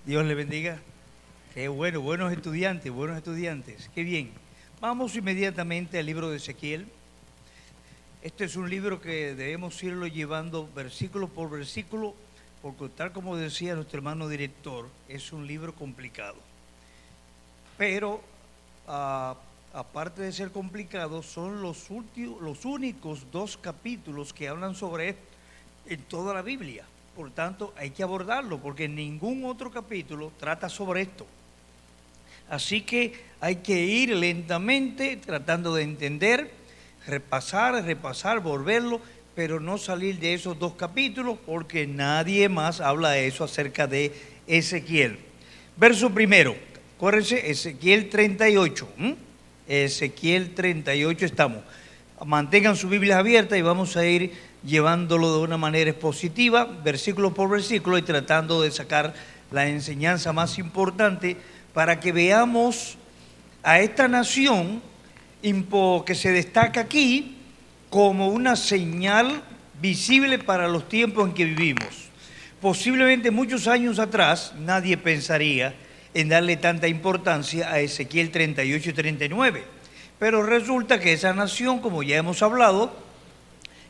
Dios le bendiga. Qué bueno, buenos estudiantes, qué bien. Vamos inmediatamente al libro de Ezequiel. Este es un libro que debemos irlo llevando versículo por versículo, porque tal como decía nuestro hermano director, es un libro complicado. Pero aparte de ser complicado, son los únicos dos capítulos que hablan sobre esto en toda la Biblia. Por tanto, hay que abordarlo, porque ningún otro capítulo trata sobre esto. Así que hay que ir lentamente, tratando de entender, repasar, volverlo, pero no salir de esos dos capítulos, porque nadie más habla de eso acerca de Ezequiel. Verso primero, acuérdense, Ezequiel 38. Ezequiel 38 estamos. Mantengan su Biblia abierta y vamos a ir llevándolo de una manera expositiva, versículo por versículo, y tratando de sacar la enseñanza más importante para que veamos a esta nación que se destaca aquí como una señal visible para los tiempos en que vivimos. Posiblemente muchos años atrás nadie pensaría en darle tanta importancia a Ezequiel 38 y 39, pero resulta que esa nación, como ya hemos hablado,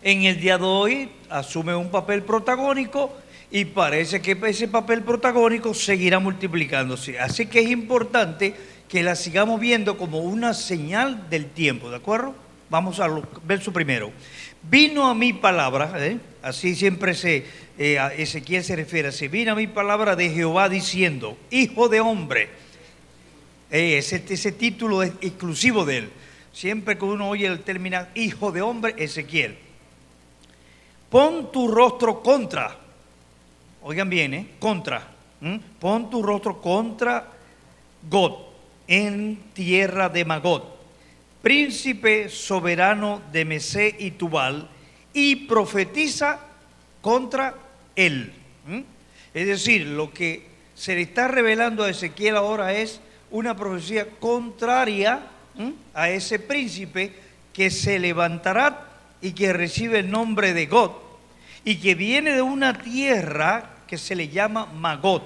en el día de hoy asume un papel protagónico y parece que ese papel protagónico seguirá multiplicándose. Así que es importante que la sigamos viendo como una señal del tiempo, ¿de acuerdo? Vamos al verso primero. Vino a mi palabra, así siempre Ezequiel se refiere, se vino a mi palabra de Jehová diciendo, hijo de hombre. Ese título es exclusivo de él. Siempre que uno oye el término hijo de hombre, Ezequiel. Pon tu rostro contra, oigan bien, contra, pon tu rostro contra God, en tierra de Magog, príncipe soberano de Mesé y Tubal, y profetiza contra él. Es decir, lo que se le está revelando a Ezequiel ahora es una profecía contraria a ese príncipe que se levantará y que recibe el nombre de God, y que viene de una tierra que se le llama Magog,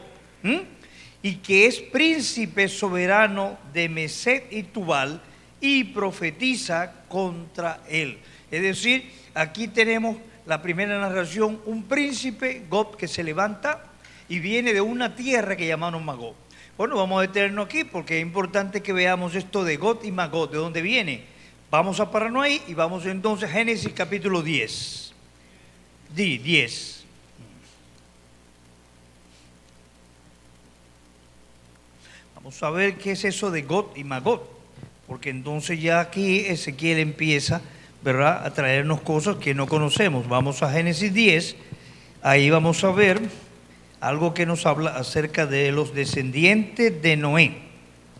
y que es príncipe soberano de Meset y Tubal, y profetiza contra él. Es decir, aquí tenemos la primera narración, un príncipe, God, que se levanta y viene de una tierra que llamaron Magog. Bueno, vamos a detenernos aquí porque es importante que veamos esto de God y Magog, de dónde viene. Vamos a pararnos ahí y vamos entonces a Génesis capítulo 10. 10. Vamos a ver qué es eso de God y Magog, porque entonces ya aquí Ezequiel empieza, ¿verdad?, a traernos cosas que no conocemos. Vamos a Génesis 10, ahí vamos a ver algo que nos habla acerca de los descendientes de Noé.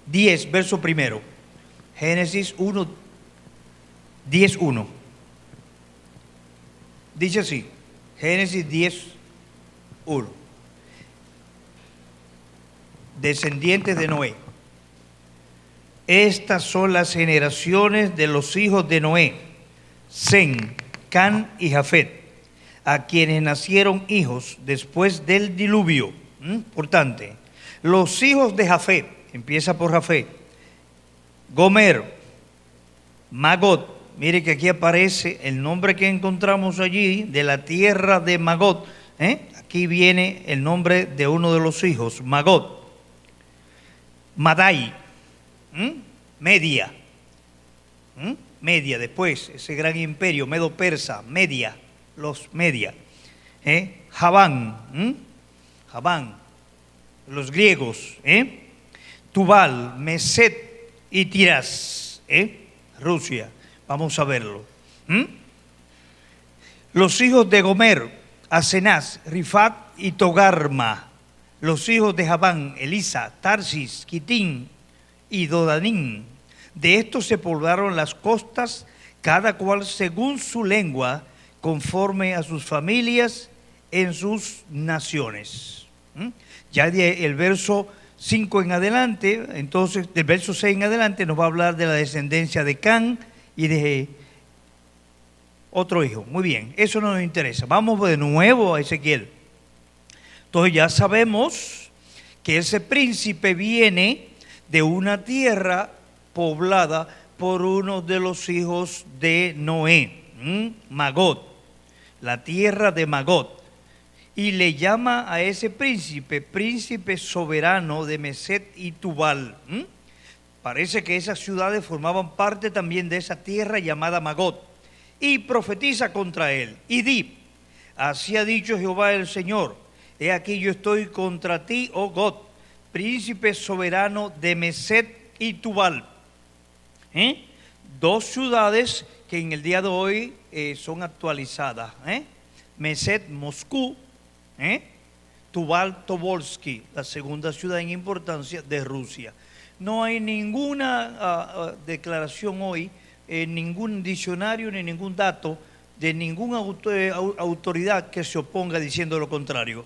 10, verso primero. Génesis 1, 10, 1. Dice así, Génesis 10, 1. Descendientes de Noé. Estas son las generaciones de los hijos de Noé, Sem, Can y Jafet, a quienes nacieron hijos después del diluvio. Importante. Los hijos de Jafet, empieza por Jafet, Gomer, Magog. Mire que aquí aparece el nombre que encontramos allí de la tierra de Magog. Aquí viene el nombre de uno de los hijos, Magog. Madai, Media. Media, después, ese gran imperio, Medo-Persa, Media, los Media. Javán, Javán, los griegos. Tubal, Meset y Tiras, Rusia. Vamos a verlo. Los hijos de Gomer, Asenaz, Rifat y Togarma. Los hijos de Javán, Elisa, Tarsis, Quitín y Dodanín. De estos se poblaron las costas, cada cual según su lengua, conforme a sus familias en sus naciones. Ya el verso 5 en adelante, entonces del verso 6 en adelante nos va a hablar de la descendencia de Can y de otro hijo. Muy bien, eso no nos interesa. Vamos de nuevo a Ezequiel. Entonces ya sabemos que ese príncipe viene de una tierra poblada por uno de los hijos de Noé, Magot, la tierra de Magot. Y le llama a ese príncipe, príncipe soberano de Meset y Tubal. Parece que esas ciudades formaban parte también de esa tierra llamada Magot. Y profetiza contra él. Y di, así ha dicho Jehová el Señor, he aquí yo estoy contra ti, oh God, príncipe soberano de Meset y Tubal. Dos ciudades que en el día de hoy son actualizadas. Meset, Moscú, Tubal, Tobolsky, la segunda ciudad en importancia de Rusia. No hay ninguna declaración hoy, ningún diccionario ni ningún dato de ninguna autoridad que se oponga diciendo lo contrario.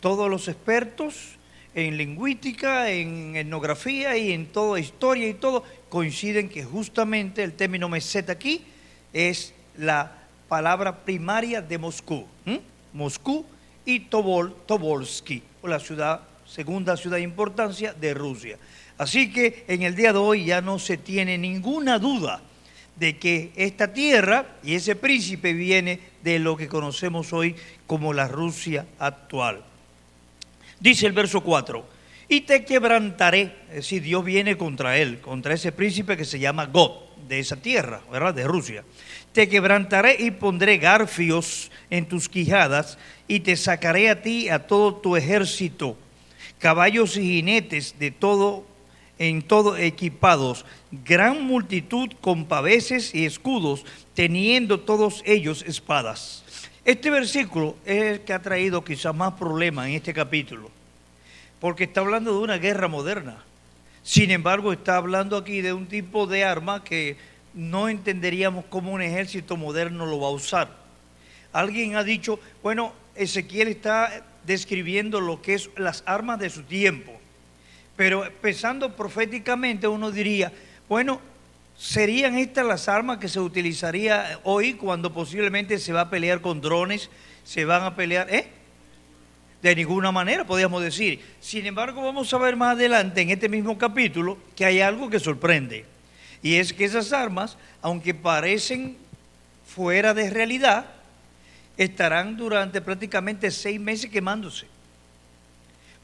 Todos los expertos en lingüística, en etnografía y en toda historia y todo coinciden que justamente el término Meset aquí es la palabra primaria de Moscú. Moscú y Tobolsky, o la segunda ciudad de importancia de Rusia. Así que en el día de hoy ya no se tiene ninguna duda de que esta tierra y ese príncipe viene de lo que conocemos hoy como la Rusia actual. Dice el verso 4, y te quebrantaré, es decir, Dios viene contra él, contra ese príncipe que se llama God, de esa tierra, ¿verdad?, de Rusia. Te quebrantaré y pondré garfios en tus quijadas y te sacaré a ti a todo tu ejército, caballos y jinetes de todo, en todo equipados, gran multitud con paveses y escudos, teniendo todos ellos espadas. Este versículo es el que ha traído quizás más problemas en este capítulo, porque está hablando de una guerra moderna. Sin embargo, está hablando aquí de un tipo de arma que no entenderíamos cómo un ejército moderno lo va a usar. Alguien ha dicho, bueno, Ezequiel está describiendo lo que es las armas de su tiempo, pero pensando proféticamente uno diría, bueno, ¿serían estas las armas que se utilizaría hoy cuando posiblemente se va a pelear con drones? ¿Se van a pelear? De ninguna manera, podríamos decir. Sin embargo, vamos a ver más adelante en este mismo capítulo que hay algo que sorprende. Y es que esas armas, aunque parecen fuera de realidad, estarán durante prácticamente 6 meses quemándose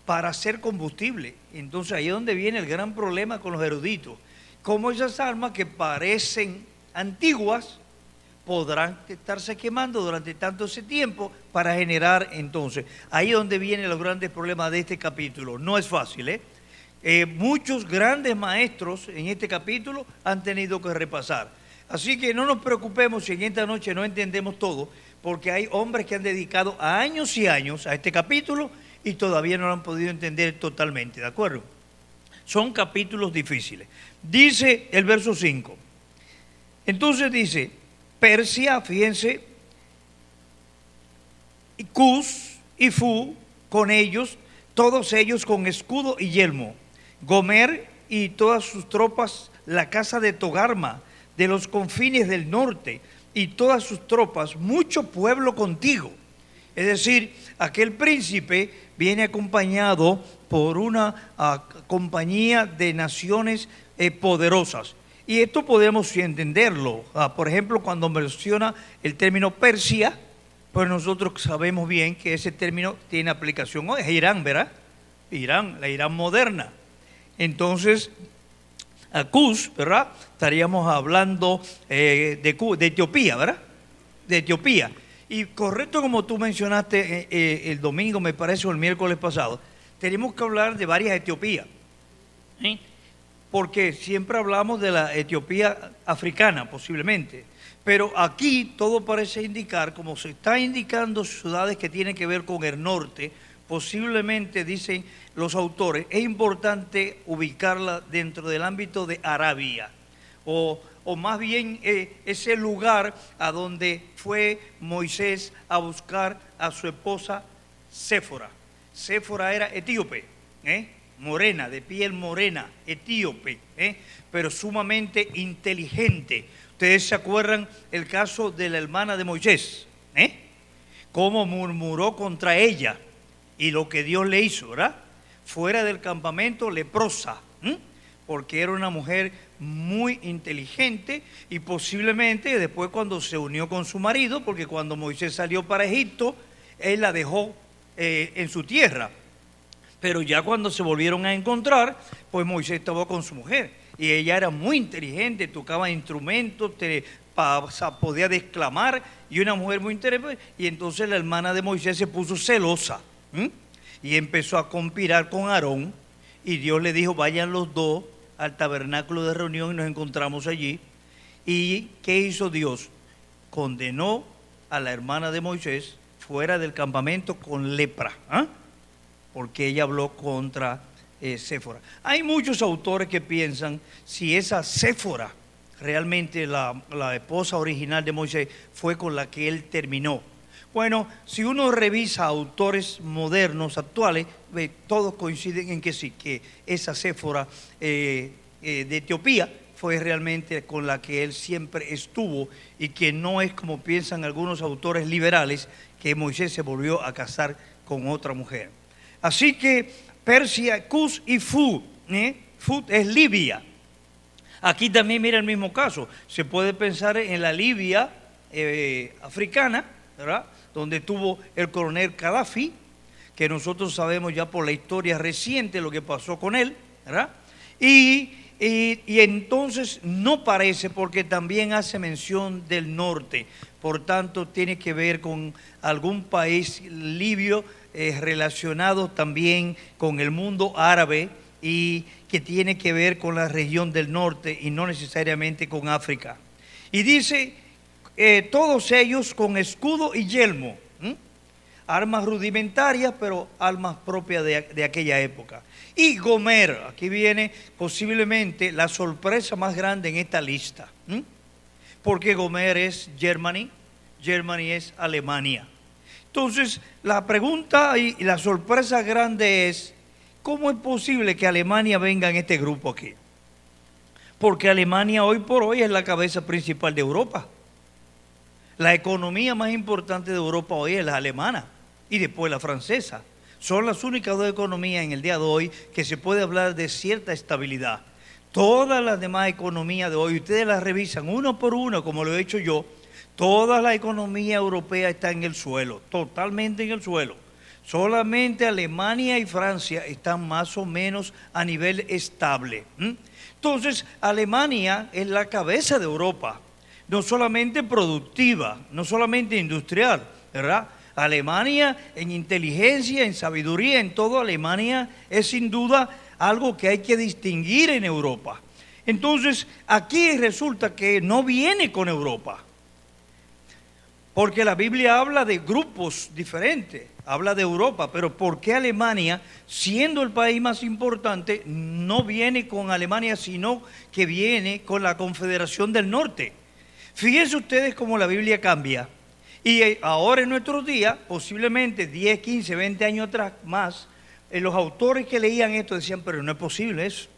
para hacer combustible. Entonces ahí es donde viene el gran problema con los eruditos. Cómo esas armas que parecen antiguas podrán estarse quemando durante tanto ese tiempo para generar entonces. Ahí es donde vienen los grandes problemas de este capítulo. No es fácil, muchos grandes maestros en este capítulo han tenido que repasar. Así que no nos preocupemos si en esta noche no entendemos todo, porque hay hombres que han dedicado años y años a este capítulo y todavía no lo han podido entender totalmente, ¿de acuerdo? Son capítulos difíciles. Dice el verso 5. Entonces dice, Persia, fíjense, y Cus y Fu con ellos, todos ellos con escudo y yelmo. Gomer y todas sus tropas, la casa de Togarma, de los confines del norte, y todas sus tropas, mucho pueblo contigo. Es decir, aquel príncipe viene acompañado por una compañía de naciones poderosas. Y esto podemos entenderlo. Por ejemplo, cuando menciona el término Persia, pues nosotros sabemos bien que ese término tiene aplicación hoy. Es Irán, ¿verdad? Irán, la Irán moderna. Entonces, a Cus, ¿verdad? Estaríamos hablando de Etiopía, ¿verdad? De Etiopía. Y correcto, como tú mencionaste el domingo, me parece, o el miércoles pasado, tenemos que hablar de varias Etiopías. Porque siempre hablamos de la Etiopía africana, posiblemente. Pero aquí todo parece indicar, como se está indicando ciudades que tienen que ver con el norte, posiblemente, dicen los autores, es importante ubicarla dentro del ámbito de Arabia, o más bien ese lugar a donde fue Moisés a buscar a su esposa Séfora. Séfora era etíope, morena, de piel morena, etíope, pero sumamente inteligente. Ustedes se acuerdan el caso de la hermana de Moisés, cómo murmuró contra ella y lo que Dios le hizo, ¿verdad? fuera del campamento leprosa, porque era una mujer muy inteligente y posiblemente después cuando se unió con su marido, porque cuando Moisés salió para Egipto, él la dejó en su tierra. Pero ya cuando se volvieron a encontrar, pues Moisés estaba con su mujer. Y ella era muy inteligente, tocaba instrumentos, podía declamar, y una mujer muy inteligente. Y entonces la hermana de Moisés se puso celosa, y empezó a conspirar con Aarón. Y Dios le dijo, vayan los dos al tabernáculo de reunión y nos encontramos allí. ¿Y qué hizo Dios? Condenó a la hermana de Moisés fuera del campamento con lepra, porque ella habló contra Séfora. Hay muchos autores que piensan si esa Séfora, realmente la esposa original de Moisés, fue con la que él terminó. Bueno, si uno revisa autores modernos, actuales, todos coinciden en que sí, que esa Séfora de Etiopía fue realmente con la que él siempre estuvo, y que no es como piensan algunos autores liberales, que Moisés se volvió a casar con otra mujer. Así que Persia, Cus y Fud, Fud es Libia. Aquí también mira el mismo caso. Se puede pensar en la Libia africana, ¿verdad?, donde estuvo el coronel Gaddafi, que nosotros sabemos ya por la historia reciente lo que pasó con él, ¿verdad? Y entonces no parece, porque también hace mención del norte, por tanto tiene que ver con algún país libio relacionado también con el mundo árabe, y que tiene que ver con la región del norte y no necesariamente con África. Y dice, todos ellos con escudo y yelmo, armas rudimentarias, pero armas propias de aquella época. Y Gomer, aquí viene posiblemente la sorpresa más grande en esta lista, porque Gomer es Germany es Alemania. Entonces, la pregunta y la sorpresa grande es, ¿cómo es posible que Alemania venga en este grupo aquí? Porque Alemania hoy por hoy es la cabeza principal de Europa. La economía más importante de Europa hoy es la alemana y después la francesa. Son las únicas dos economías en el día de hoy que se puede hablar de cierta estabilidad. Todas las demás economías de hoy, ustedes las revisan uno por uno, como lo he hecho yo, toda la economía europea está en el suelo, totalmente en el suelo. Solamente Alemania y Francia están más o menos a nivel estable. Entonces, Alemania es la cabeza de Europa, no solamente productiva, no solamente industrial, ¿verdad? Alemania en inteligencia, en sabiduría, en todo, Alemania es sin duda algo que hay que distinguir en Europa. Entonces, aquí resulta que no viene con Europa, porque la Biblia habla de grupos diferentes, habla de Europa, pero ¿por qué Alemania, siendo el país más importante, no viene con Alemania, sino que viene con la Confederación del Norte? Fíjense ustedes cómo la Biblia cambia. Y ahora en nuestros días, posiblemente 10, 15, 20 años atrás más, los autores que leían esto decían, pero no es posible eso.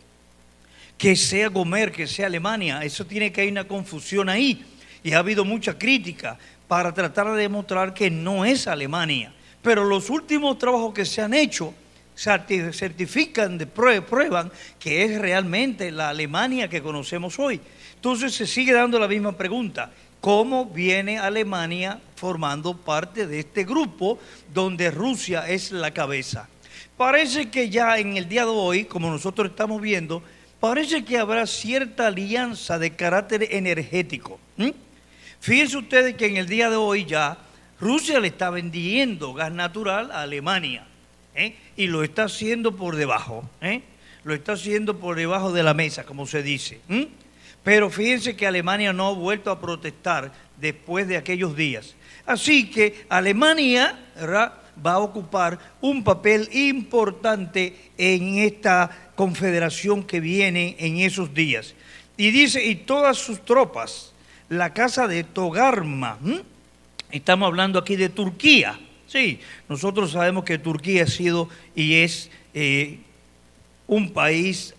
Que sea Gomer, que sea Alemania, eso tiene que haber una confusión ahí. Y ha habido mucha crítica para tratar de demostrar que no es Alemania. Pero los últimos trabajos que se han hecho certifican, prueban que es realmente la Alemania que conocemos hoy. Entonces se sigue dando la misma pregunta. ¿Cómo viene Alemania formando parte de este grupo donde Rusia es la cabeza? Parece que ya en el día de hoy, como nosotros estamos viendo, parece que habrá cierta alianza de carácter energético. Fíjense ustedes que en el día de hoy ya Rusia le está vendiendo gas natural a Alemania, y lo está haciendo por debajo, lo está haciendo por debajo de la mesa, como se dice. Pero fíjense que Alemania no ha vuelto a protestar después de aquellos días. Así que Alemania, ¿verdad?, va a ocupar un papel importante en esta confederación que viene en esos días. Y dice, y todas sus tropas, la casa de Togarma, estamos hablando aquí de Turquía. Sí, nosotros sabemos que Turquía ha sido y es un país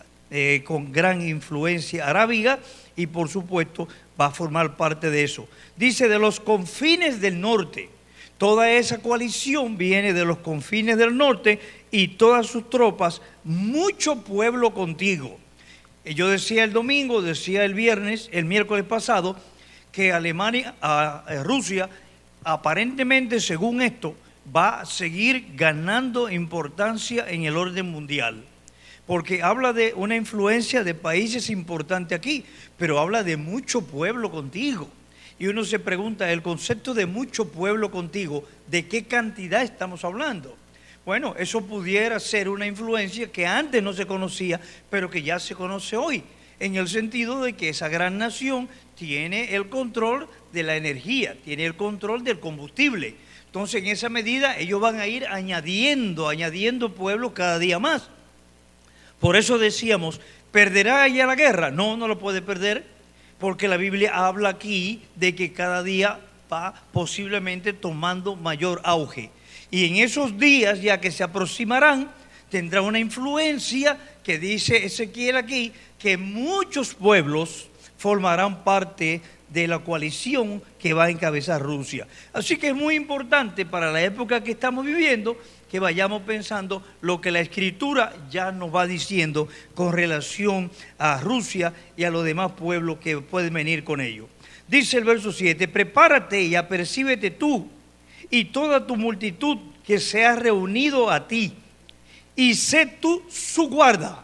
con gran influencia arábiga, y por supuesto va a formar parte de eso. Dice, de los confines del norte. Toda esa coalición viene de los confines del norte, y todas sus tropas, mucho pueblo contigo. Yo decía el domingo, decía el viernes, el miércoles pasado, que Rusia, aparentemente, según esto, va a seguir ganando importancia en el orden mundial. Porque habla de una influencia de países importantes aquí, pero habla de mucho pueblo contigo. Y uno se pregunta, el concepto de mucho pueblo contigo, ¿de qué cantidad estamos hablando? Bueno, eso pudiera ser una influencia que antes no se conocía, pero que ya se conoce hoy, en el sentido de que esa gran nación tiene el control de la energía, tiene el control del combustible. Entonces, en esa medida, ellos van a ir añadiendo pueblos cada día más. Por eso decíamos, ¿perderá ella la guerra? No, no lo puede perder, porque la Biblia habla aquí de que cada día va posiblemente tomando mayor auge. Y en esos días, ya que se aproximarán, tendrá una influencia que dice Ezequiel aquí, que muchos pueblos formarán parte de la coalición que va a encabezar Rusia. Así que es muy importante para la época que estamos viviendo que vayamos pensando lo que la Escritura ya nos va diciendo con relación a Rusia y a los demás pueblos que pueden venir con ellos. Dice el verso 7, prepárate y apercíbete tú y toda tu multitud que se ha reunido a ti, y sé tú su guarda.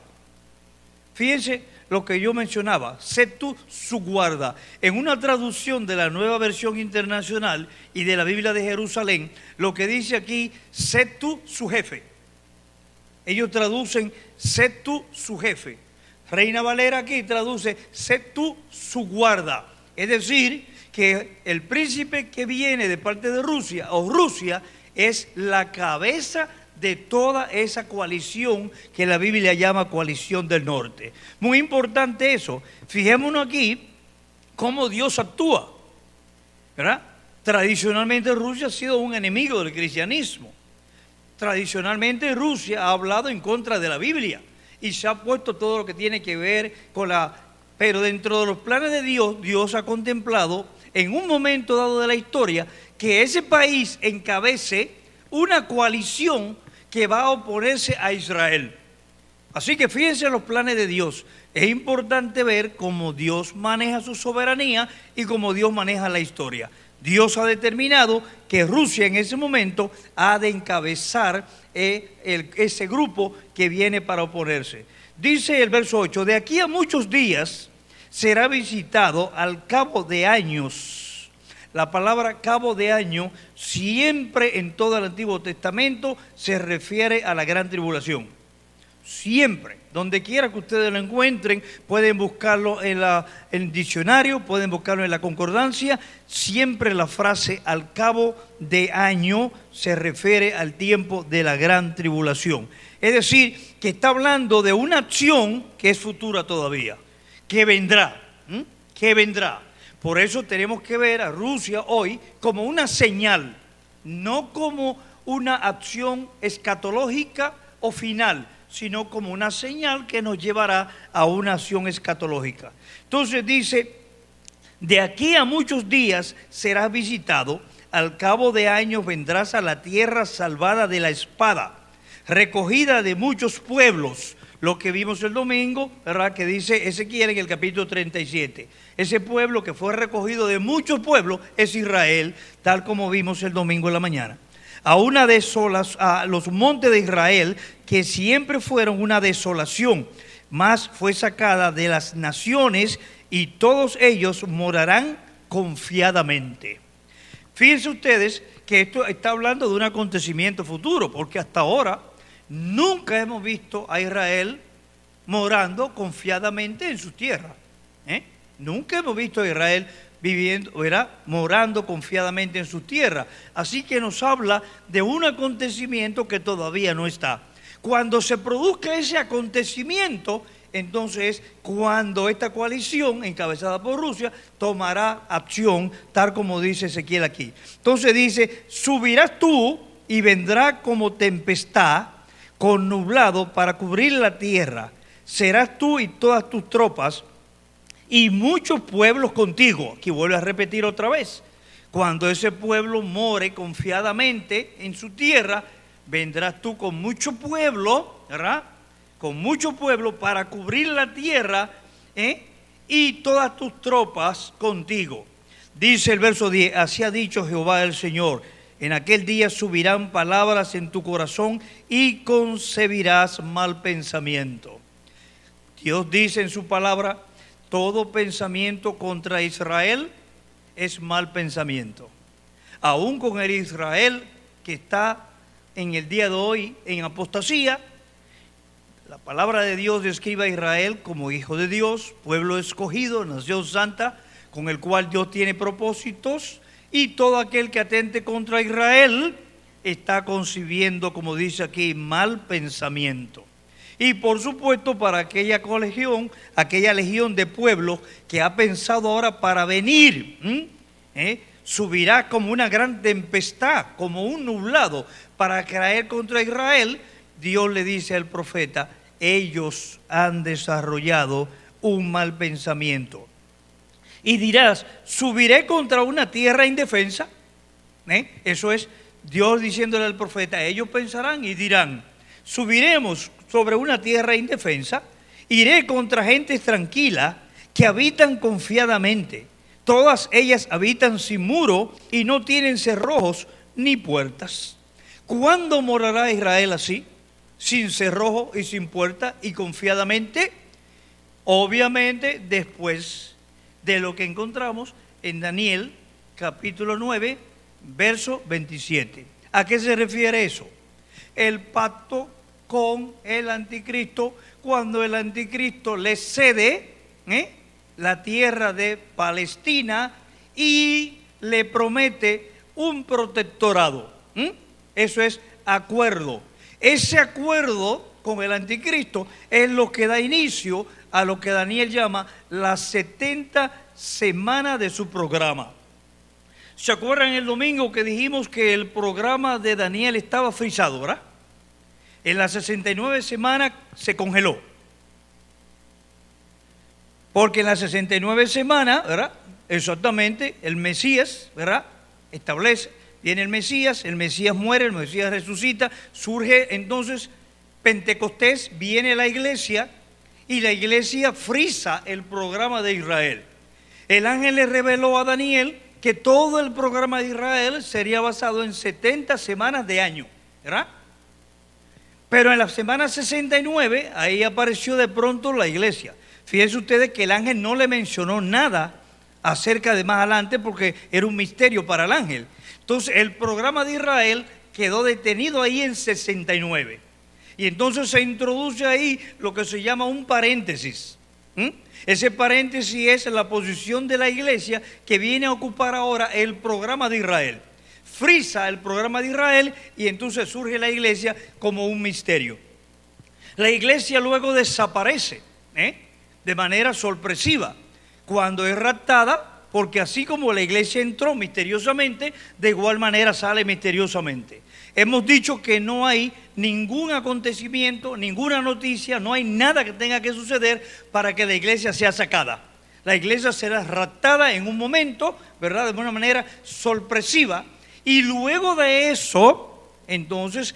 Fíjense lo que yo mencionaba, sé tú su guarda. En una traducción de la Nueva Versión Internacional y de la Biblia de Jerusalén, lo que dice aquí, sé tú su jefe. Ellos traducen, sé tú su jefe. Reina Valera aquí traduce, sé tú su guarda. Es decir, que el príncipe que viene de parte de Rusia, o Rusia, es la cabeza de toda esa coalición que la Biblia llama coalición del norte. Muy importante eso. Fijémonos aquí cómo Dios actúa, ¿verdad? Tradicionalmente Rusia ha sido un enemigo del cristianismo. Tradicionalmente Rusia ha hablado en contra de la Biblia y se ha puesto todo lo que tiene que ver con la... Pero dentro de los planes de Dios, Dios ha contemplado en un momento dado de la historia que ese país encabece una coalición que va a oponerse a Israel. Así que fíjense los planes de Dios. Es importante ver cómo Dios maneja su soberanía y cómo Dios maneja la historia. Dios ha determinado que Rusia en ese momento ha de encabezar ese grupo que viene para oponerse. Dice el verso 8, de aquí a muchos días será visitado al cabo de años. La palabra cabo de año siempre en todo el Antiguo Testamento se refiere a la gran tribulación. Siempre, donde quiera que ustedes lo encuentren, pueden buscarlo en el diccionario, pueden buscarlo en la concordancia. Siempre la frase al cabo de año se refiere al tiempo de la gran tribulación. Es decir, que está hablando de una acción que es futura todavía, que vendrá, que vendrá. Por eso tenemos que ver a Rusia hoy como una señal, no como una acción escatológica o final, sino como una señal que nos llevará a una acción escatológica. Entonces dice, de aquí a muchos días serás visitado, al cabo de años vendrás a la tierra salvada de la espada, recogida de muchos pueblos. Lo que vimos el domingo, ¿verdad? Que dice Ezequiel en el capítulo 37. Ese pueblo que fue recogido de muchos pueblos es Israel, tal como vimos el domingo en la mañana. A los montes de Israel, que siempre fueron una desolación, mas fue sacada de las naciones y todos ellos morarán confiadamente. Fíjense ustedes que esto está hablando de un acontecimiento futuro, porque hasta ahora nunca hemos visto a Israel morando confiadamente en su tierra. Nunca hemos visto a Israel viviendo, ¿verdad?, morando confiadamente en su tierra. Así que nos habla de un acontecimiento que todavía no está. Cuando se produzca ese acontecimiento, entonces cuando esta coalición encabezada por Rusia tomará acción, tal como dice Ezequiel aquí. Entonces dice, subirás tú y vendrá como tempestad con nublado para cubrir la tierra. Serás tú y todas tus tropas y muchos pueblos contigo. Aquí vuelve a repetir otra vez. Cuando ese pueblo more confiadamente en su tierra, vendrás tú con mucho pueblo, ¿verdad? Con mucho pueblo para cubrir la tierra, y todas tus tropas contigo. Dice el verso 10, así ha dicho Jehová el Señor, en aquel día subirán palabras en tu corazón y concebirás mal pensamiento. Dios dice en su palabra, todo pensamiento contra Israel es mal pensamiento. Aún con el Israel que está en el día de hoy en apostasía, la palabra de Dios describe a Israel como hijo de Dios, pueblo escogido, nación santa, con el cual Dios tiene propósitos, y todo aquel que atente contra Israel está concibiendo, como dice aquí, mal pensamiento. Y por supuesto para aquella legión de pueblos que ha pensado ahora para venir, subirá como una gran tempestad, como un nublado, para caer contra Israel. Dios le dice al profeta, ellos han desarrollado un mal pensamiento. Y dirás, subiré contra una tierra indefensa. Eso es Dios diciéndole al profeta, ellos pensarán y dirán, subiremos sobre una tierra indefensa, iré contra gentes tranquilas que habitan confiadamente. Todas ellas habitan sin muro y no tienen cerrojos ni puertas. ¿Cuándo morará Israel así? Sin cerrojo y sin puerta y confiadamente. Obviamente después de lo que encontramos en Daniel capítulo 9, verso 27. ¿A qué se refiere eso? El pacto con el anticristo, cuando el anticristo le cede la tierra de Palestina y le promete un protectorado. Eso es acuerdo. Ese acuerdo con el anticristo es lo que da inicio a lo que Daniel llama las 70 semanas de su programa. ¿Se acuerdan el domingo que dijimos que el programa de Daniel estaba frisado, verdad? En las 69 semanas se congeló. Porque en las 69 semanas, ¿verdad? Exactamente, el Mesías, ¿verdad? Establece, viene el Mesías muere, el Mesías resucita, surge entonces Pentecostés, viene la iglesia y la iglesia frisa el programa de Israel. El ángel le reveló a Daniel que todo el programa de Israel sería basado en 70 semanas de año, ¿verdad? Pero en la semana 69, ahí apareció de pronto la iglesia. Fíjense ustedes que el ángel no le mencionó nada acerca de más adelante porque era un misterio para el ángel. Entonces el programa de Israel quedó detenido ahí en 69. Y entonces se introduce ahí lo que se llama un paréntesis. Ese paréntesis es la posición de la iglesia que viene a ocupar ahora el programa de Israel. Frisa el programa de Israel y entonces surge la iglesia como un misterio. La iglesia luego desaparece de manera sorpresiva cuando es raptada, porque así como la iglesia entró misteriosamente, de igual manera sale misteriosamente. Hemos dicho que no hay ningún acontecimiento, ninguna noticia, no hay nada que tenga que suceder para que la iglesia sea sacada. La iglesia será raptada en un momento, ¿verdad? De una manera sorpresiva. Y luego de eso, entonces,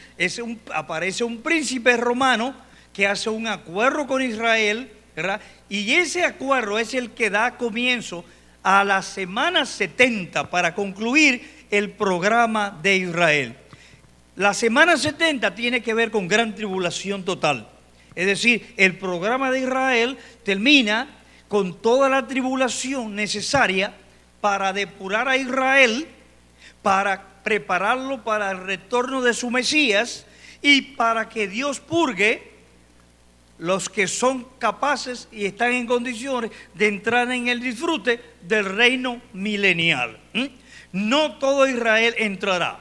aparece un príncipe romano que hace un acuerdo con Israel, ¿verdad? Y ese acuerdo es el que da comienzo a la semana 70 para concluir el programa de Israel. La semana 70 tiene que ver con gran tribulación total. Es decir, el programa de Israel termina con toda la tribulación necesaria para depurar a Israel, para prepararlo para el retorno de su Mesías y para que Dios purgue los que son capaces y están en condiciones de entrar en el disfrute del reino milenial. No todo Israel entrará.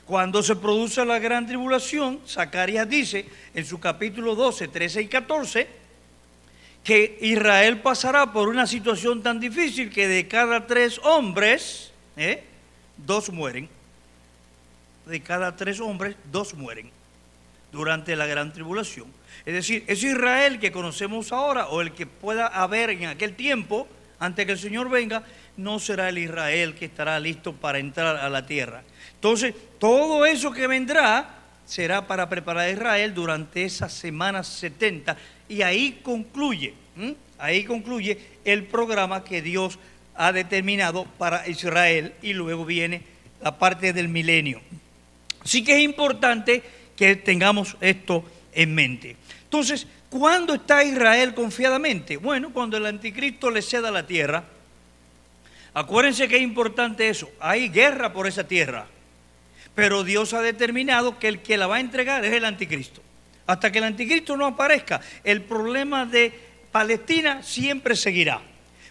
Cuando se produce la gran tribulación, Zacarías dice en su capítulo 12, 13 y 14, que Israel pasará por una situación tan difícil que de cada 3 hombres, 2 mueren. De cada 3 hombres, 2 mueren durante la gran tribulación. Es decir, ese Israel que conocemos ahora o el que pueda haber en aquel tiempo, antes que el Señor venga, no será el Israel que estará listo para entrar a la tierra. Entonces, todo eso que vendrá será para preparar a Israel durante esas semanas 70 y ahí concluye el programa que Dios ha determinado para Israel y luego viene la parte del milenio. Así que es importante que tengamos esto en mente. Entonces, ¿cuándo está Israel confiadamente? Bueno, cuando el anticristo le ceda la tierra. Acuérdense que es importante eso. Hay guerra por esa tierra. Pero Dios ha determinado que el que la va a entregar es el anticristo. Hasta que el anticristo no aparezca, el problema de Palestina siempre seguirá.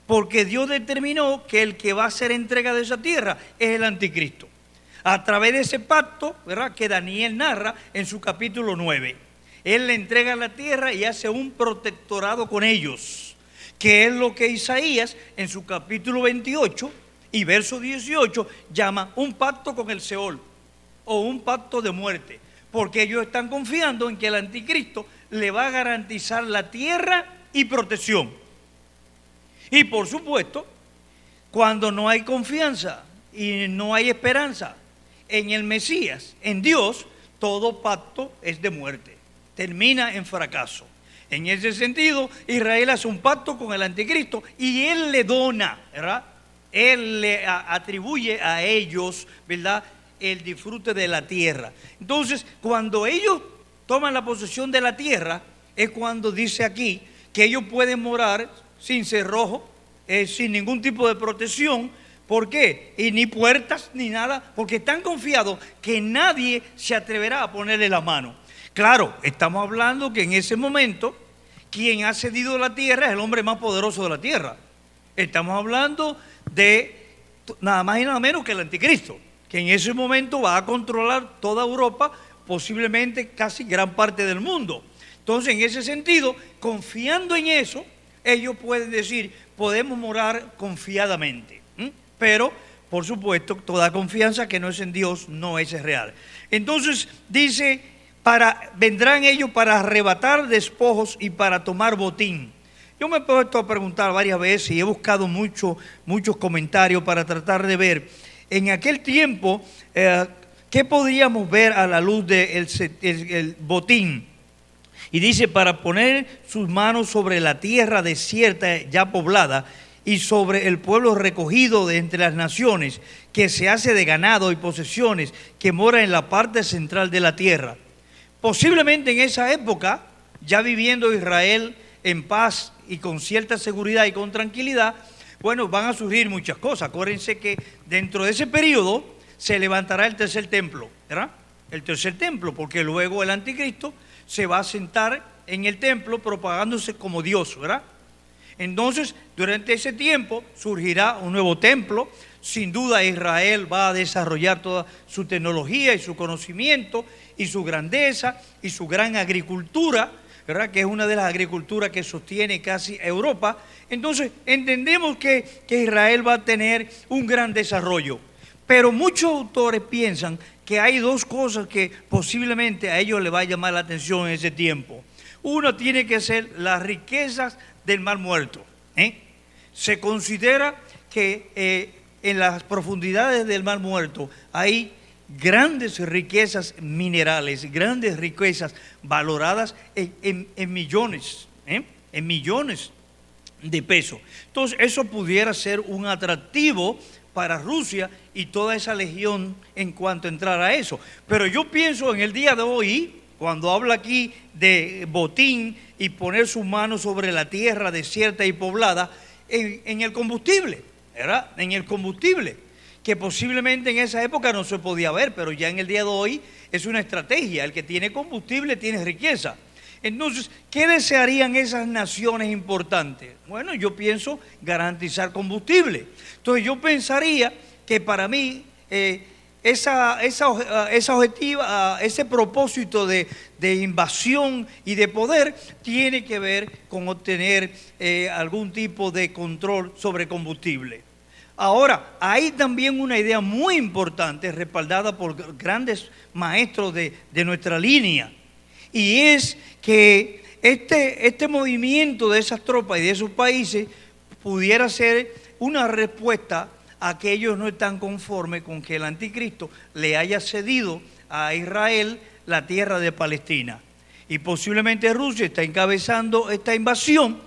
Porque Dios determinó que el que va a ser entrega de esa tierra es el anticristo. A través de ese pacto, ¿verdad?, que Daniel narra en su capítulo 9. Él le entrega la tierra y hace un protectorado con ellos, que es lo que Isaías en su capítulo 28 y verso 18 llama un pacto con el Seol o un pacto de muerte, porque ellos están confiando en que el anticristo le va a garantizar la tierra y protección. Y por supuesto, cuando no hay confianza y no hay esperanza en el Mesías, en Dios, todo pacto es de muerte, termina en fracaso. En ese sentido, Israel hace un pacto con el anticristo y él le dona, ¿verdad? Él le atribuye a ellos, ¿verdad?, el disfrute de la tierra. Entonces, cuando ellos toman la posesión de la tierra, es cuando dice aquí que ellos pueden morar sin cerrojo, sin ningún tipo de protección. ¿Por qué? Y ni puertas ni nada, porque están confiados que nadie se atreverá a ponerle la mano. Claro, estamos hablando que en ese momento quien ha cedido la tierra es el hombre más poderoso de la tierra. Estamos hablando de nada más y nada menos que el anticristo, que en ese momento va a controlar toda Europa, posiblemente casi gran parte del mundo. Entonces, en ese sentido, confiando en eso, ellos pueden decir, podemos morar confiadamente. Pero, por supuesto, toda confianza que no es en Dios no es real. Entonces, dice, vendrán ellos para arrebatar despojos y para tomar botín. Yo me he puesto a preguntar varias veces y he buscado muchos comentarios para tratar de ver en aquel tiempo qué podríamos ver a la luz del botín. Y dice, para poner sus manos sobre la tierra desierta ya poblada y sobre el pueblo recogido de entre las naciones, que se hace de ganado y posesiones, que mora en la parte central de la tierra. Posiblemente en esa época, ya viviendo Israel en paz y con cierta seguridad y con tranquilidad, bueno, van a surgir muchas cosas. Acuérdense que dentro de ese periodo se levantará el tercer templo, ¿verdad? El tercer templo, porque luego el anticristo se va a sentar en el templo propagándose como Dios, ¿verdad? Entonces, durante ese tiempo surgirá un nuevo templo. Sin duda Israel va a desarrollar toda su tecnología y su conocimiento y su grandeza y su gran agricultura, ¿verdad?, que es una de las agriculturas que sostiene casi Europa. Entonces, entendemos que Israel va a tener un gran desarrollo. Pero muchos autores piensan que hay dos cosas que posiblemente a ellos les va a llamar la atención en ese tiempo. Uno tiene que ser las riquezas del Mar Muerto. Se considera que en las profundidades del Mar Muerto hay grandes riquezas minerales, grandes riquezas valoradas en millones, en millones de pesos. Entonces, eso pudiera ser un atractivo para Rusia y toda esa legión en cuanto a entrar a eso. Pero yo pienso en el día de hoy, cuando habla aquí de botín y poner sus manos sobre la tierra desierta y poblada, en el combustible, ¿verdad? En el combustible, que posiblemente en esa época no se podía ver, pero ya en el día de hoy es una estrategia. El que tiene combustible tiene riqueza. Entonces, ¿qué desearían esas naciones importantes? Bueno, yo pienso garantizar combustible. Entonces, yo pensaría que para mí ese propósito de invasión y de poder tiene que ver con obtener algún tipo de control sobre combustible. Ahora, hay también una idea muy importante respaldada por grandes maestros de nuestra línea, y es que este movimiento de esas tropas y de esos países pudiera ser una respuesta a que ellos no están conformes con que el anticristo le haya cedido a Israel la tierra de Palestina. Y posiblemente Rusia está encabezando esta invasión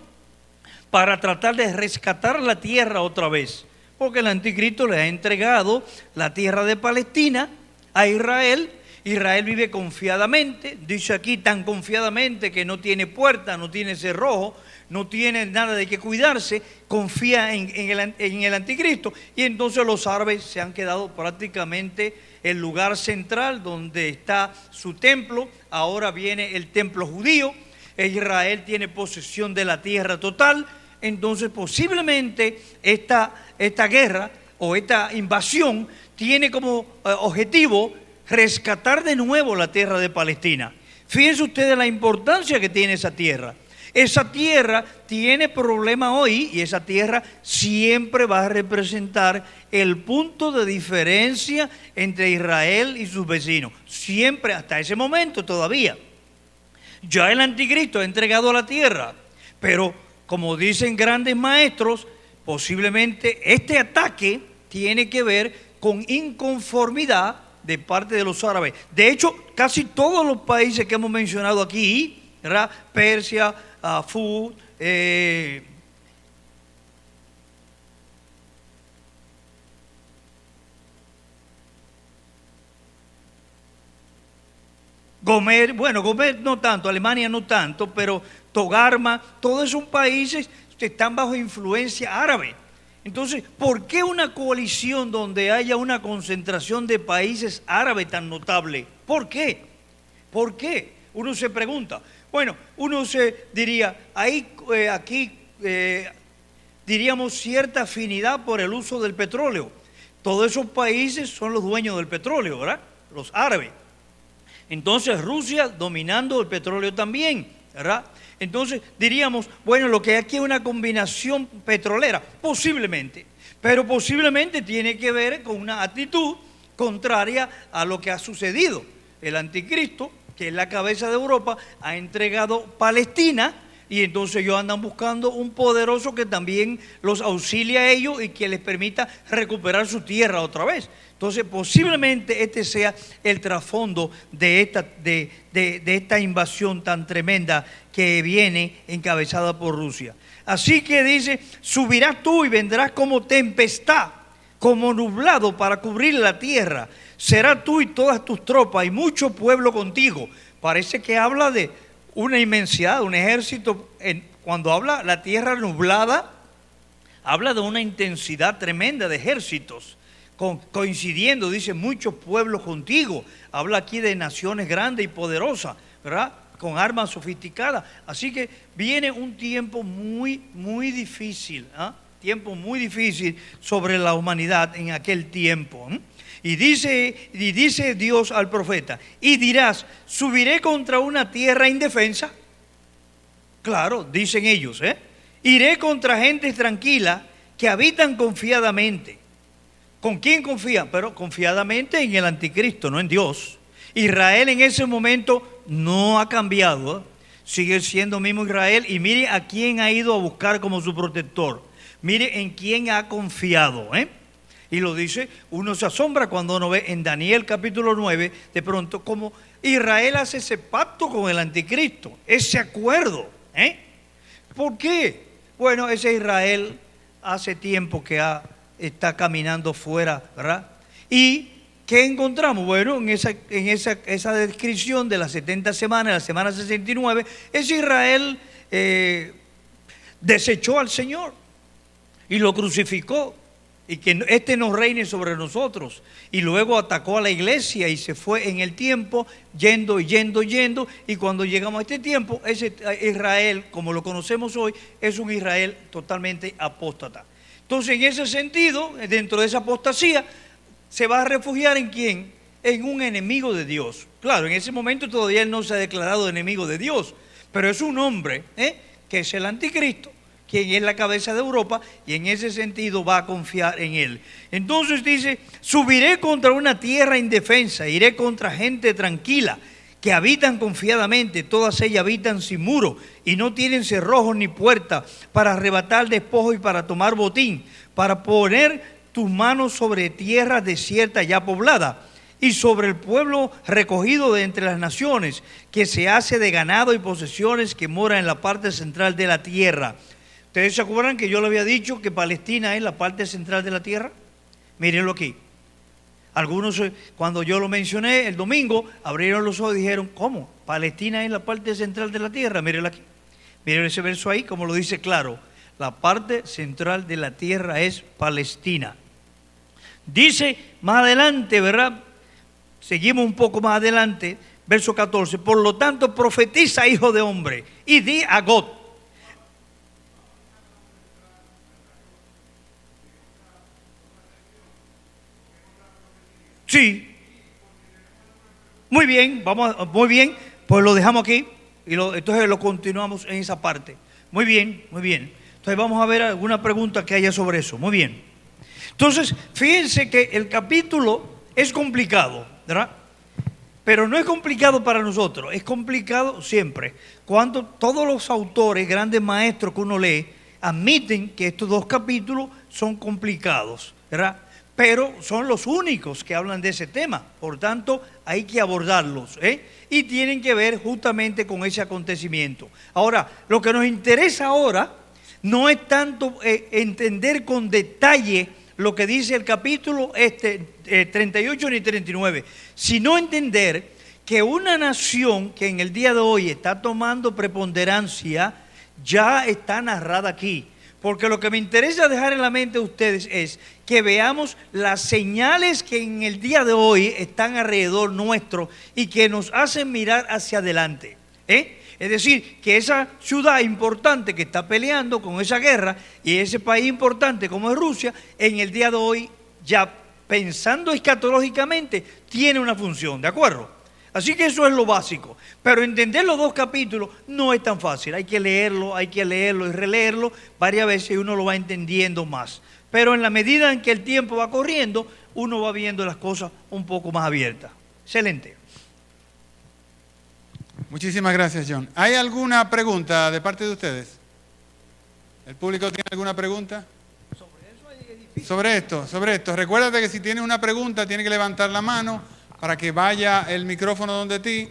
para tratar de rescatar la tierra otra vez, porque el anticristo le ha entregado la tierra de Palestina a Israel. Israel vive confiadamente, dice aquí tan confiadamente que no tiene puerta, no tiene cerrojo, no tiene nada de qué cuidarse, confía en el anticristo. Y entonces los árabes se han quedado prácticamente el lugar central donde está su templo. Ahora viene el templo judío, Israel tiene posesión de la tierra total. Entonces posiblemente esta guerra o esta invasión tiene como objetivo rescatar de nuevo la tierra de Palestina. Fíjense ustedes la importancia que tiene esa tierra. Esa tierra tiene problema hoy y esa tierra siempre va a representar el punto de diferencia entre Israel y sus vecinos. Siempre, hasta ese momento todavía. Ya el anticristo ha entregado la tierra, pero como dicen grandes maestros, posiblemente este ataque tiene que ver con inconformidad de parte de los árabes. De hecho, casi todos los países que hemos mencionado aquí, ¿verdad? Persia, Fud, Gomer, bueno, Gomer no tanto, Alemania no tanto, pero Togarma, todos esos países están bajo influencia árabe. Entonces, ¿por qué una coalición donde haya una concentración de países árabes tan notable? ¿Por qué? ¿Por qué? Uno se pregunta. Bueno, uno se diría, aquí diríamos cierta afinidad por el uso del petróleo. Todos esos países son los dueños del petróleo, ¿verdad? Los árabes. Entonces Rusia dominando el petróleo también, ¿verdad? Entonces diríamos, bueno, lo que hay aquí es una combinación petrolera, posiblemente, pero posiblemente tiene que ver con una actitud contraria a lo que ha sucedido. El anticristo, que es la cabeza de Europa, ha entregado Palestina y entonces ellos andan buscando un poderoso que también los auxilie a ellos y que les permita recuperar su tierra otra vez. Entonces posiblemente este sea el trasfondo de esta invasión tan tremenda que viene encabezada por Rusia. Así que dice, subirás tú y vendrás como tempestad, como nublado para cubrir la tierra. Será tú y todas tus tropas y mucho pueblo contigo. Parece que habla de una inmensidad, un ejército. Cuando habla la tierra nublada, habla de una intensidad tremenda de ejércitos. Coincidiendo, dice, muchos pueblos contigo. Habla aquí de naciones grandes y poderosas, ¿verdad? Con armas sofisticadas. Así que viene un tiempo muy, muy difícil, tiempo muy difícil sobre la humanidad en aquel tiempo. Y dice Dios al profeta, y dirás, subiré contra una tierra indefensa. Claro, dicen ellos, iré contra gentes tranquilas que habitan confiadamente. ¿Con quién confía? Pero confiadamente en el anticristo, no en Dios. Israel en ese momento no ha cambiado, sigue siendo mismo Israel. Y mire a quién ha ido a buscar como su protector. Mire en quién ha confiado. Y lo dice, uno se asombra cuando uno ve en Daniel capítulo 9, de pronto como Israel hace ese pacto con el anticristo, ese acuerdo. ¿Por qué? Bueno, ese Israel hace tiempo que está caminando fuera, ¿verdad? ¿Y qué encontramos? Bueno, en esa descripción de las 70 semanas, la semana 69, ese Israel desechó al Señor y lo crucificó, y que este no reine sobre nosotros. Y luego atacó a la iglesia y se fue en el tiempo, yendo, y cuando llegamos a este tiempo, ese Israel, como lo conocemos hoy, es un Israel totalmente apóstata. Entonces, en ese sentido, dentro de esa apostasía, se va a refugiar ¿en quién? En un enemigo de Dios. Claro, en ese momento todavía él no se ha declarado enemigo de Dios, pero es un hombre que es el anticristo, quien es la cabeza de Europa, y en ese sentido va a confiar en él. Entonces dice, subiré contra una tierra indefensa, iré contra gente tranquila, que habitan confiadamente, todas ellas habitan sin muro, y no tienen cerrojos ni puertas, para arrebatar despojos y para tomar botín, para poner tus manos sobre tierra desierta ya poblada, y sobre el pueblo recogido de entre las naciones, que se hace de ganado y posesiones, que mora en la parte central de la tierra. ¿Ustedes se acuerdan que yo le había dicho que Palestina es la parte central de la tierra? Mírenlo aquí. Algunos, cuando yo lo mencioné el domingo, abrieron los ojos y dijeron, ¿cómo? ¿Palestina es la parte central de la tierra? Mírenlo aquí. Miren ese verso ahí, como lo dice claro. La parte central de la tierra es Palestina. Dice más adelante, ¿verdad? Seguimos un poco más adelante, verso 14. Por lo tanto, profetiza, hijo de hombre, y di a Gog. Sí. Muy bien, muy bien. Pues lo dejamos aquí y entonces lo continuamos en esa parte. Muy bien, muy bien. Entonces vamos a ver alguna pregunta que haya sobre eso. Muy bien. Entonces, fíjense que el capítulo es complicado, ¿verdad? Pero no es complicado para nosotros, es complicado siempre. Cuando todos los autores, grandes maestros que uno lee, admiten que estos dos capítulos son complicados, ¿verdad? Pero son los únicos que hablan de ese tema, por tanto hay que abordarlos, y tienen que ver justamente con ese acontecimiento. Ahora, lo que nos interesa ahora no es tanto entender con detalle lo que dice el capítulo 38 ni 39, sino entender que una nación que en el día de hoy está tomando preponderancia ya está narrada aquí. Porque lo que me interesa dejar en la mente de ustedes es que veamos las señales que en el día de hoy están alrededor nuestro y que nos hacen mirar hacia adelante. Es decir, que esa ciudad importante que está peleando con esa guerra y ese país importante como es Rusia, en el día de hoy ya pensando escatológicamente tiene una función, ¿de acuerdo? Así que eso es lo básico. Pero entender los dos capítulos no es tan fácil. Hay que leerlo y releerlo varias veces y uno lo va entendiendo más. Pero en la medida en que el tiempo va corriendo, uno va viendo las cosas un poco más abiertas. Excelente. Muchísimas gracias, John. ¿Hay alguna pregunta de parte de ustedes? ¿El público tiene alguna pregunta? Sobre esto. Recuérdate que si tienes una pregunta, tienes que levantar la mano para que vaya el micrófono donde ti.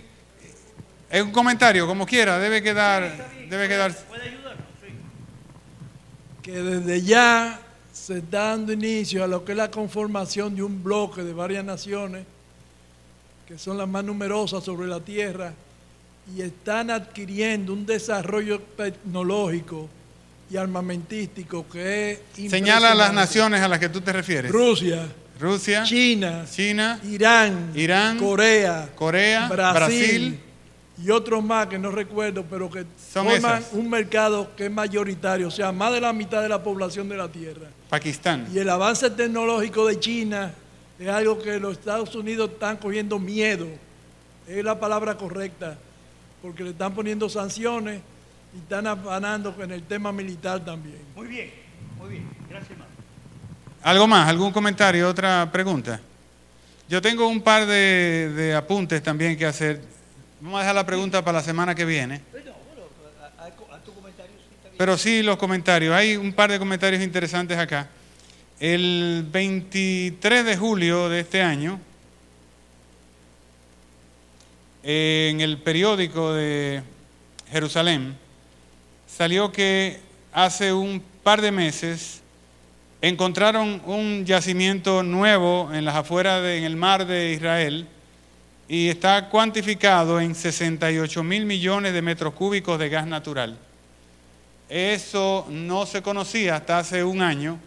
Es un comentario, como quiera, debe quedar. ¿Puede ayudarnos? Sí. Que desde ya se está dando inicio a lo que es la conformación de un bloque de varias naciones, que son las más numerosas sobre la tierra, y están adquiriendo un desarrollo tecnológico y armamentístico que es impresionante. Señala las naciones a las que tú te refieres. Rusia, China, Irán, Corea, Brasil y otros más que no recuerdo, pero que son forman esas. un mercado que es mayoritario, o sea, más de la mitad de la población de la tierra. Pakistán. Y el avance tecnológico de China es algo que los Estados Unidos están cogiendo miedo, es la palabra correcta, porque le están poniendo sanciones y están afanando en el tema militar también. Muy bien. Gracias, hermano. ¿Algo más? ¿Algún comentario? ¿Otra pregunta? Yo tengo un par de apuntes también que hacer. Vamos a dejar la pregunta para la semana que viene. Pero sí los comentarios. Hay un par de comentarios interesantes acá. El 23 de julio de este año, en el periódico de Jerusalén, salió que hace un par de meses encontraron un yacimiento nuevo en las afueras en el mar de Israel y está cuantificado en 68 mil millones de metros cúbicos de gas natural. Eso no se conocía hasta hace un año.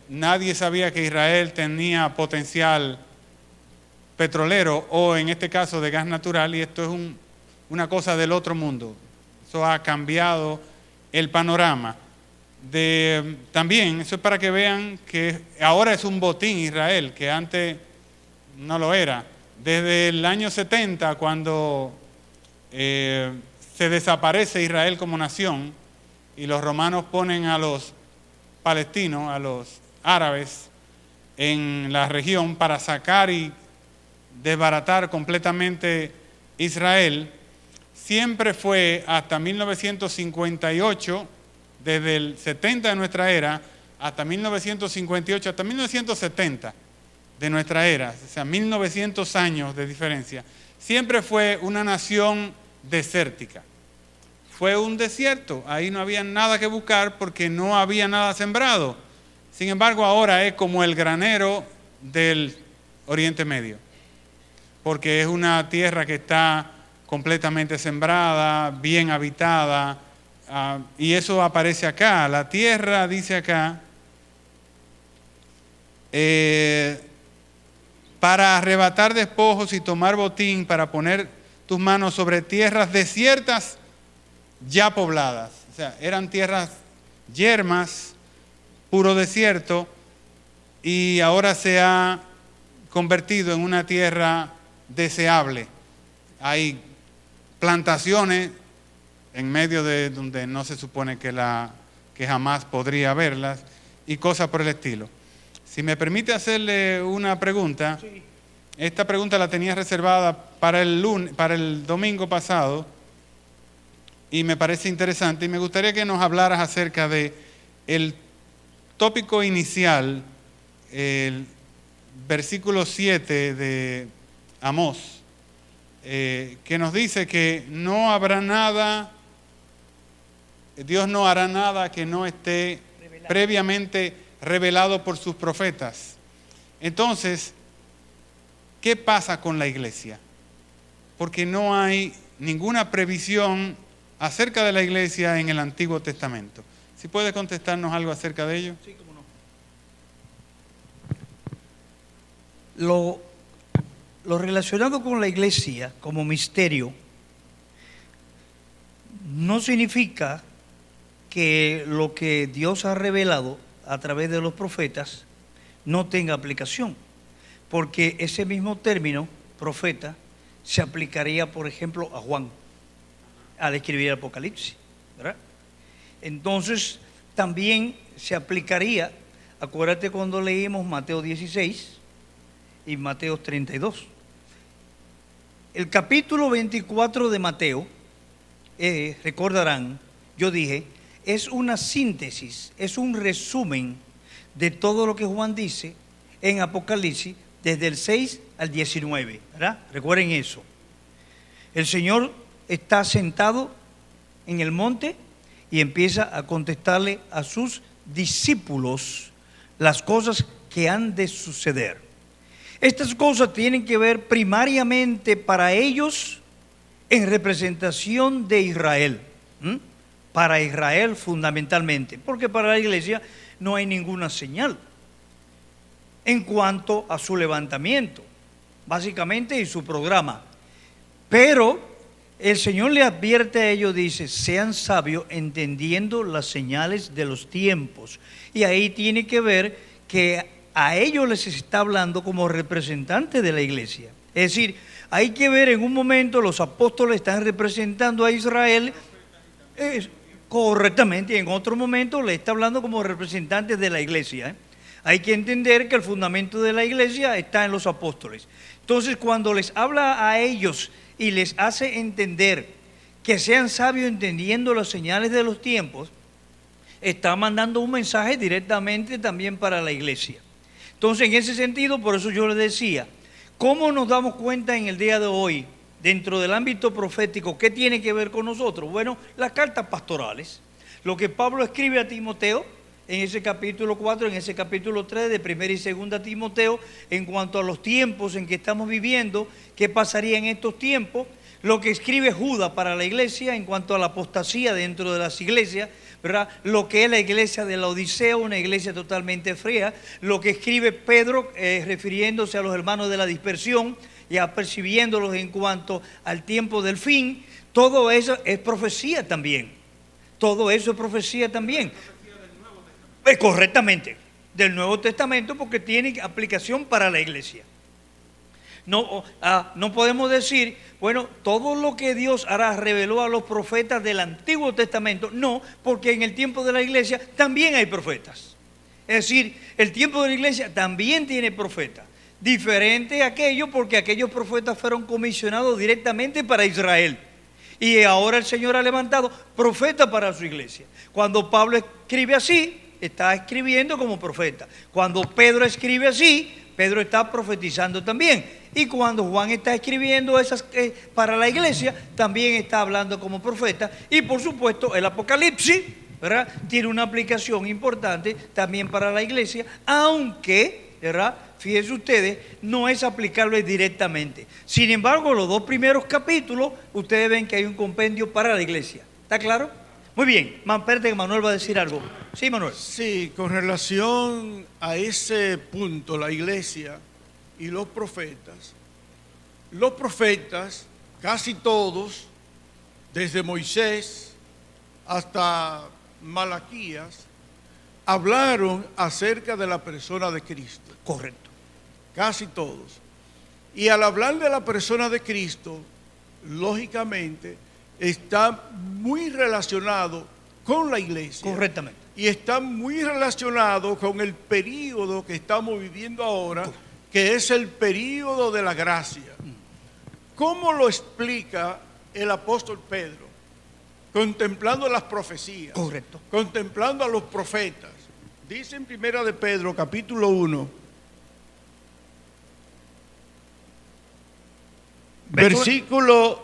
Nadie sabía que Israel tenía potencial petrolero o en este caso de gas natural, y esto es una cosa del otro mundo. Eso ha cambiado el panorama. También, eso es para que vean que ahora es un botín Israel, que antes no lo era. Desde el año 70, cuando se desaparece Israel como nación y los romanos ponen a los palestinos, a los árabes en la región para sacar y desbaratar completamente Israel, siempre fue hasta 1958, desde el 70 de nuestra era hasta 1958, hasta 1970, de nuestra era, o sea, 1900 años de diferencia, siempre fue una nación desértica. Fue un desierto, ahí no había nada que buscar porque no había nada sembrado. Sin embargo, ahora es como el granero del Oriente Medio, porque es una tierra que está completamente sembrada, bien habitada, y eso aparece acá. La tierra, dice acá, para arrebatar despojos y tomar botín, para poner tus manos sobre tierras desiertas ya pobladas. O sea, eran tierras yermas, puro desierto, y ahora se ha convertido en una tierra deseable. Hay plantaciones en medio de donde no se supone que jamás podría haberlas, y cosas por el estilo. Si me permite hacerle una pregunta, sí. Esta pregunta la tenía reservada para el domingo pasado, y me parece interesante, y me gustaría que nos hablaras acerca de el tópico inicial, el versículo 7 de Amós, que nos dice que no habrá nada, Dios no hará nada que no esté previamente revelado por sus profetas. Entonces, ¿qué pasa con la iglesia? Porque no hay ninguna previsión acerca de la iglesia en el Antiguo Testamento. ¿Si puede contestarnos algo acerca de ello? Sí, cómo no. Lo relacionado con la iglesia como misterio no significa que lo que Dios ha revelado a través de los profetas no tenga aplicación, porque ese mismo término, profeta, se aplicaría, por ejemplo, a Juan al escribir el Apocalipsis, ¿verdad? Entonces, también se aplicaría, acuérdate cuando leímos Mateo 16 y Mateo 32. El capítulo 24 de Mateo, recordarán, yo dije, es una síntesis, es un resumen de todo lo que Juan dice en Apocalipsis desde el 6 al 19, ¿verdad? Recuerden eso. El Señor está sentado en el monte y empieza a contestarle a sus discípulos las cosas que han de suceder. Estas cosas tienen que ver primariamente para ellos en representación de Israel. Para Israel fundamentalmente, porque para la iglesia no hay ninguna señal en cuanto a su levantamiento, básicamente, y su programa. Pero el Señor le advierte a ellos, dice, sean sabios entendiendo las señales de los tiempos. Y ahí tiene que ver que a ellos les está hablando como representantes de la iglesia. Es decir, hay que ver en un momento los apóstoles están representando a Israel correctamente, y en otro momento le está hablando como representantes de la iglesia. Hay que entender que el fundamento de la iglesia está en los apóstoles. Entonces, cuando les habla a ellos y les hace entender que sean sabios entendiendo las señales de los tiempos, está mandando un mensaje directamente también para la iglesia. Entonces, en ese sentido, por eso yo les decía, ¿cómo nos damos cuenta en el día de hoy, dentro del ámbito profético, qué tiene que ver con nosotros? Bueno, las cartas pastorales, lo que Pablo escribe a Timoteo, en ese capítulo 4, en ese capítulo 3 de 1 y 2 Timoteo, en cuanto a los tiempos en que estamos viviendo, qué pasaría en estos tiempos, lo que escribe Judas para la iglesia en cuanto a la apostasía dentro de las iglesias, ¿verdad? Lo que es la iglesia de la Odisea, una iglesia totalmente fría, lo que escribe Pedro refiriéndose a los hermanos de la dispersión y apercibiéndolos en cuanto al tiempo del fin. Todo eso es profecía también, todo eso es profecía también. Correctamente, del Nuevo Testamento, porque tiene aplicación para la iglesia. No podemos decir, bueno, todo lo que Dios hará reveló a los profetas del Antiguo Testamento. No, porque en el tiempo de la iglesia también hay profetas. Es decir, el tiempo de la iglesia también tiene profetas. Diferente a aquello, porque aquellos profetas fueron comisionados directamente para Israel. Y ahora el Señor ha levantado profetas para su iglesia. Cuando Pablo escribe así, está escribiendo como profeta. Cuando Pedro escribe así, Pedro está profetizando también. Y cuando Juan está escribiendo esas para la iglesia, también está hablando como profeta. Y por supuesto, el Apocalipsis, ¿verdad?, tiene una aplicación importante también para la iglesia, aunque, ¿verdad?, fíjense ustedes, no es aplicable directamente. Sin embargo, los dos primeros capítulos, ustedes ven que hay un compendio para la iglesia. ¿Está claro? Muy bien. Espérate que Manuel va a decir algo. Sí, Manuel. Sí, con relación a ese punto, la iglesia y los profetas, casi todos, desde Moisés hasta Malaquías, hablaron acerca de la persona de Cristo. Correcto. Casi todos. Y al hablar de la persona de Cristo, lógicamente, está muy relacionado con la iglesia. Correctamente. Y está muy relacionado con el período que estamos viviendo ahora, que es el período de la gracia. ¿Cómo lo explica el apóstol Pedro? Contemplando las profecías. Correcto. Contemplando a los profetas. Dice en Primera de Pedro, capítulo 1, versículo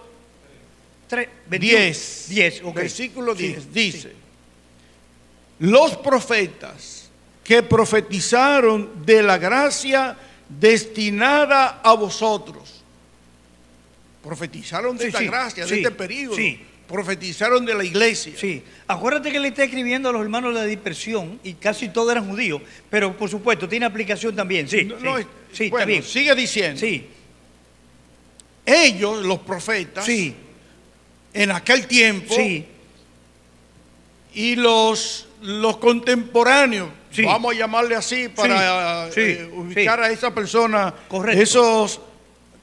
10. Okay. Versículo 10 Sí, dice: sí. Los profetas que profetizaron de la gracia destinada a vosotros. Profetizaron de esta gracia, de este período. Sí. Profetizaron de la iglesia. Sí, acuérdate que le está escribiendo a los hermanos de la dispersión y casi todos eran judíos, pero por supuesto tiene aplicación también. Sí, Bueno, está bien. sigue diciendo. Sí, Ellos, los profetas, sí, en aquel tiempo, sí, y los contemporáneos, Sí. vamos a llamarle así para ubicar a esa persona, Correcto. esos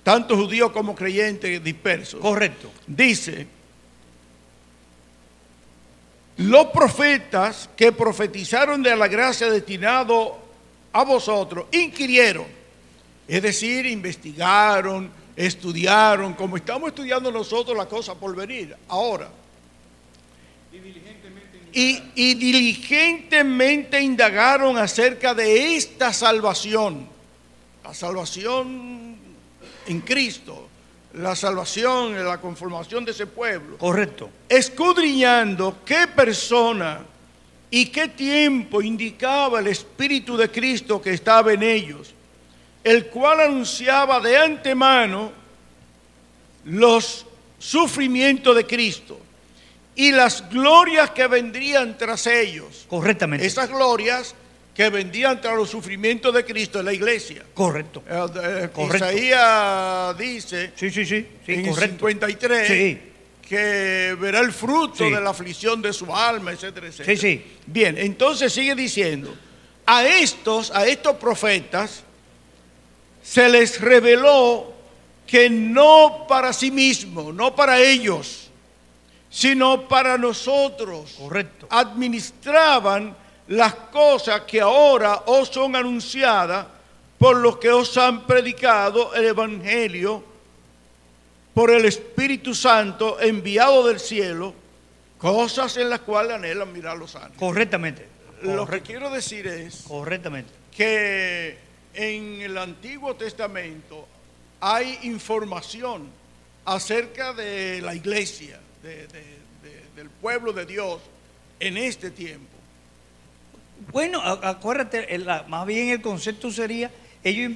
tanto judíos como creyentes dispersos. correcto. Dice: los profetas que profetizaron de la gracia destinado a vosotros inquirieron, es decir, investigaron, estudiaron, como estamos estudiando nosotros la cosa por venir ahora. Y diligentemente indagaron acerca de esta salvación, la salvación en Cristo, la salvación en la conformación de ese pueblo. Correcto. Escudriñando qué persona y qué tiempo indicaba el Espíritu de Cristo que estaba en ellos, el cual anunciaba de antemano los sufrimientos de Cristo y las glorias que vendrían tras ellos. Correctamente. Esas glorias que vendrían tras los sufrimientos de Cristo en la iglesia. Correcto. Correcto. Isaías dice Sí, en correcto. 53 Sí, que verá el fruto Sí. de la aflicción de su alma, etcétera, etcétera. sí. Bien, entonces sigue diciendo: a estos profetas se les reveló que no para sí mismos, no para ellos, sino para nosotros, Correcto. administraban las cosas que ahora os son anunciadas por los que os han predicado el Evangelio por el Espíritu Santo enviado del cielo, cosas en las cuales anhelan mirar los ángeles. Correctamente. Lo que quiero decir es Correctamente. que en el Antiguo Testamento hay información acerca de la iglesia, del pueblo de Dios en este tiempo. Bueno, acuérdate, más bien el concepto sería, ellos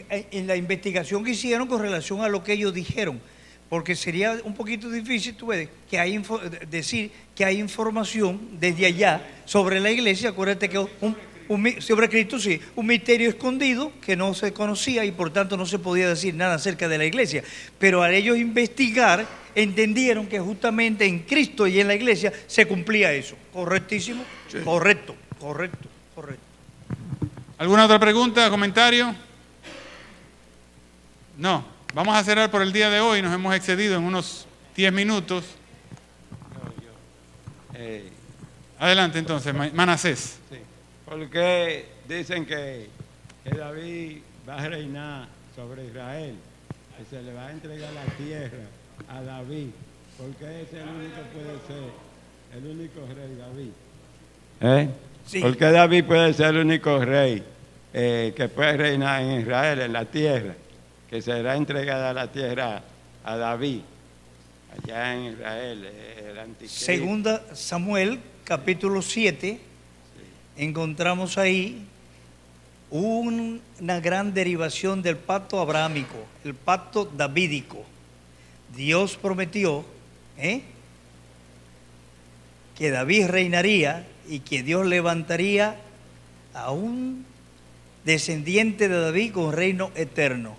en la investigación que hicieron con relación a lo que ellos dijeron, porque sería un poquito difícil, tú ves, que hay decir que hay información desde allá sobre la iglesia. Acuérdate que sobre Cristo, sí, un misterio escondido que no se conocía y por tanto no se podía decir nada acerca de la iglesia. Pero al ellos investigar, entendieron que justamente en Cristo y en la iglesia se cumplía eso. ¿Correctísimo? Sí. Correcto. ¿Alguna otra pregunta, comentario? No. Vamos a cerrar por el día de hoy. Nos hemos excedido en unos 10 minutos. Adelante entonces, Manasés. Sí, porque dicen que David va a reinar sobre Israel, que se le va a entregar la tierra a David, porque es el único que puede ser el único rey, David. ¿Eh? Sí. Porque David puede ser el único rey. que puede reinar en Israel, en la tierra, que será entregada la tierra a David, allá en Israel, el anticristo. Segunda Samuel, capítulo 7, encontramos ahí una gran derivación del pacto abrahámico, el pacto davídico. Dios prometió que David reinaría y que Dios levantaría a un descendiente de David con reino eterno.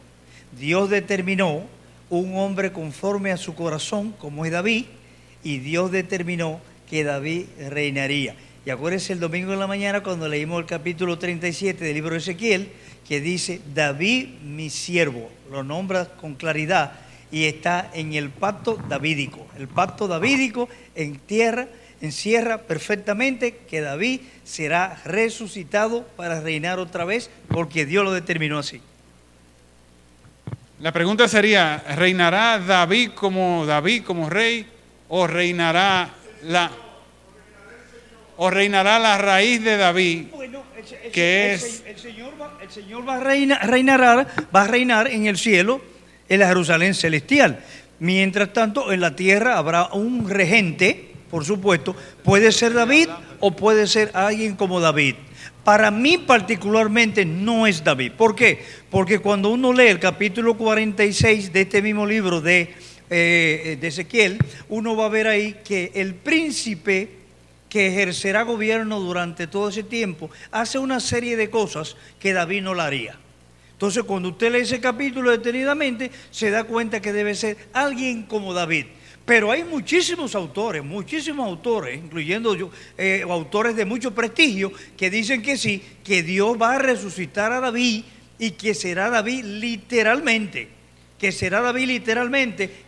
Dios determinó un hombre conforme a su corazón, como es David, y Dios determinó que David reinaría. Y acuérdense el domingo en la mañana cuando leímos el capítulo 37 del libro de Ezequiel, que dice, David mi siervo, lo nombra con claridad y está en el pacto davídico. El pacto davídico encierra perfectamente que David será resucitado para reinar otra vez, porque Dios lo determinó así. La pregunta sería, ¿reinará David como rey o reinará la raíz de David? Bueno, que el Señor va a reinar en el cielo, en la Jerusalén celestial. Mientras tanto, en la tierra habrá un regente, por supuesto, puede ser David o puede ser alguien como David. Para mí particularmente no es David. ¿Por qué? Porque cuando uno lee el capítulo 46 de este mismo libro de Ezequiel, uno va a ver ahí que el príncipe que ejercerá gobierno durante todo ese tiempo hace una serie de cosas que David no la haría. Entonces, cuando usted lee ese capítulo detenidamente, se da cuenta que debe ser alguien como David. Pero hay muchísimos autores, incluyendo autores de mucho prestigio, que dicen que sí, que Dios va a resucitar a David y que será David literalmente,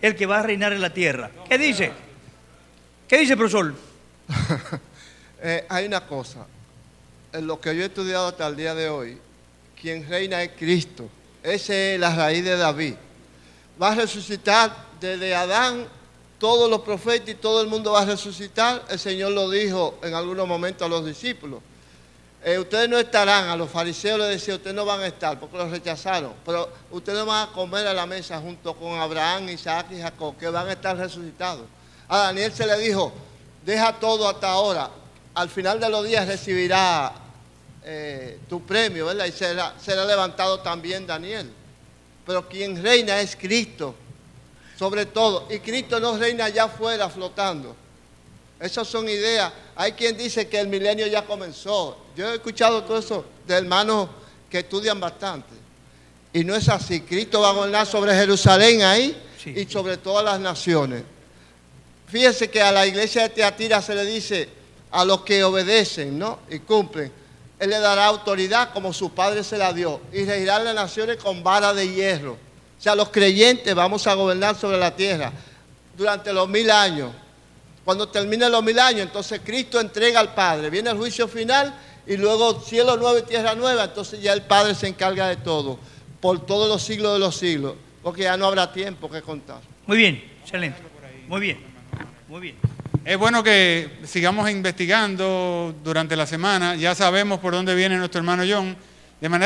el que va a reinar en la tierra. ¿Qué dice? ¿Qué dice, profesor? Hay una cosa, en lo que yo he estudiado hasta el día de hoy, quien reina es Cristo. Esa es la raíz de David. Va a resucitar desde Adán. Todos los profetas y todo el mundo va a resucitar. El Señor lo dijo en algunos momentos a los discípulos. Ustedes no estarán, a los fariseos les decía, ustedes no van a estar porque los rechazaron, pero ustedes van a comer a la mesa junto con Abraham, Isaac y Jacob, que van a estar resucitados. A Daniel se le dijo, deja todo hasta ahora, al final de los días recibirá tu premio, ¿verdad? Y será levantado también Daniel. Pero quien reina es Cristo. Sobre todo, y Cristo no reina allá afuera flotando. Esas son ideas. Hay quien dice que el milenio ya comenzó. Yo he escuchado todo eso de hermanos que estudian bastante. Y no es así. Cristo va a gobernar sobre Jerusalén ahí y sobre todas las naciones. Fíjense que a la iglesia de Teatira se le dice a los que obedecen, ¿no? Y cumplen. Él le dará autoridad como su Padre se la dio y regirá las naciones con vara de hierro. O sea, los creyentes vamos a gobernar sobre la tierra durante los 1000 años. Cuando terminen los 1000 años, entonces Cristo entrega al Padre. Viene el juicio final y luego cielo nuevo y tierra nueva. Entonces ya el Padre se encarga de todo, por todos los siglos de los siglos, porque ya no habrá tiempo que contar. Muy bien, excelente. Muy bien. Es bueno que sigamos investigando durante la semana. Ya sabemos por dónde viene nuestro hermano John. De manera